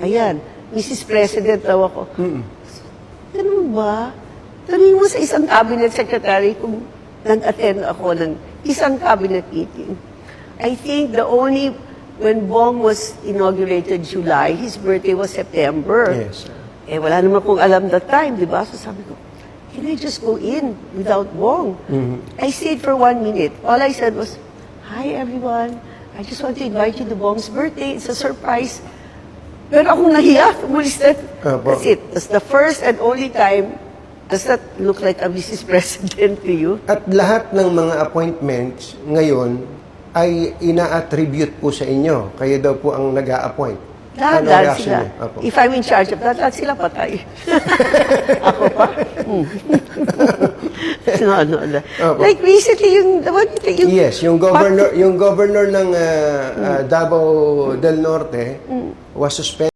Ayan, Mrs. President daw ako. Ganun ba? Tanungin mo sa isang cabinet secretary kung nag-attend ako ng isang cabinet meeting. I think when Bong was inaugurated July, his birthday was September. Yes. Eh, wala naman pong alam that time, di ba? So sabi ko, can I just go in without Bong? I stayed for 1 minute. All I said was, hi everyone, I just want to invite you to Bong's birthday. It's a surprise. Pero akong nahiya, umalis na. That's it. That's the first and only time. Does that look like a Mrs. President to you? At lahat ng mga appointments ngayon ay ina-attribute po sa inyo. Kayo daw po ang nag-a-appoint. Lahat sila. If I'm in charge of that, lahat sila patay. Ako pa? No. Like recently, Yes, yung governor ng Davao del Norte was suspended.